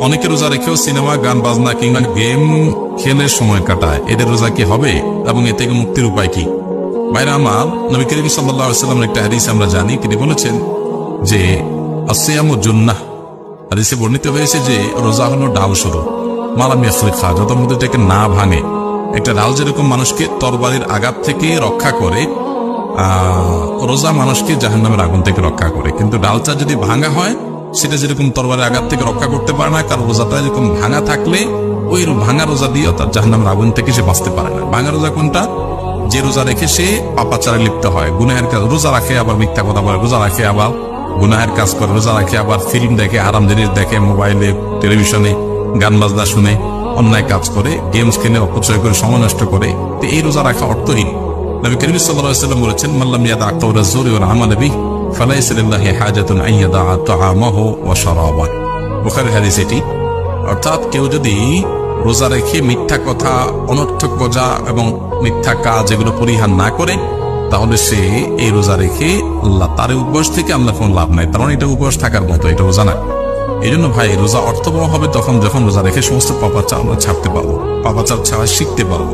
অনেকে রোজা রেখেও সিনেমা, গান বাজনা কিংবা গেম খেলে সময় কাটায়। এদের রোজা কি হবে এবং এ থেকে মুক্তির উপায় কি? ভাইরা আমার, নবী করিম সাল্লাল্লাহু আলাইহি ওয়াসাল্লামের একটা হাদিস আমরা জানি, তিনি বলেছেন যে আসিয়ামু জুন্নাহ। হাদিসে বর্ণিত হয়েছে যে রোজা হলো ডাল স্বরূপ, মালাম ইয়াফরিখা, যত মধ্যে এটাকে না ভাঙে। একটা ডাল যেরকম মানুষকে তরবারির আঘাত থেকে রক্ষা করে, রোজা মানুষকে জাহান্নামের আগুন থেকে রক্ষা করে। কিন্তু ডালটা যদি ভাঙা হয়, সেটা যেরকম তরবারির আঘাত থেকে রক্ষা করতে পারে না, কারণ রোজাটা যেরকম ভাঙা থাকলে ওই ভাঙা রোজা দিয়ে তার জাহান্নামের আগুন থেকে সে বাঁচতে পারে না। ভাঙা রোজা কোনটা? যে রোজা রেখে সে পাপাচারে লিপ্ত হয়, গুনাহের কাজ। রোজা রাখে আবার মিথ্যা কথা বলে, রোজা রাখে আবার গুনাহের কাজ করে, রোজা রাখে আবার ফিল্ম দেখে, হারাম জিনিস দেখে, মোবাইলে টেলিভিশনে গান বাজনা শুনে, অন্যায় কাজ করে, গেমস খেলে, অপচয় করে, সময় নষ্ট করে। তো এই রোজা রাখা অর্থহীন। নবী করিম সাল্লাল্লাহু আলাইহি ওয়াসাল্লাম বলেছেন, মাল্লাম ইয়াদা কাওলা যুরি ওয়াল আমাল বিহি ফালাইসা লিল্লাহি হাজাতুন আন ইয়াদা তাআমাহু ওয়া শারাবাহু। বুখারীর হাদিস এটি। অর্থাৎ কেউ যদি রোজা রেখে মিথ্যা কথা, অনর্থক কথা এবং মিথ্যা কাজ এগুলো পরিহার না করে, তাহলে সে এই রোজা রেখে আল্লাহ তার উপবাস থেকে আল্লাহ কোনো লাভ নাই, কারণ এটা উপবাস থাকার মতো, এটা রোজা না। এই জন্য ভাই, রোজা অর্থবহ হবে যখন রোজা রেখে সমস্ত পাপাচার আমরা ছাড়তে পারবো, পাপাচার ছাড়া শিখতে পারবো।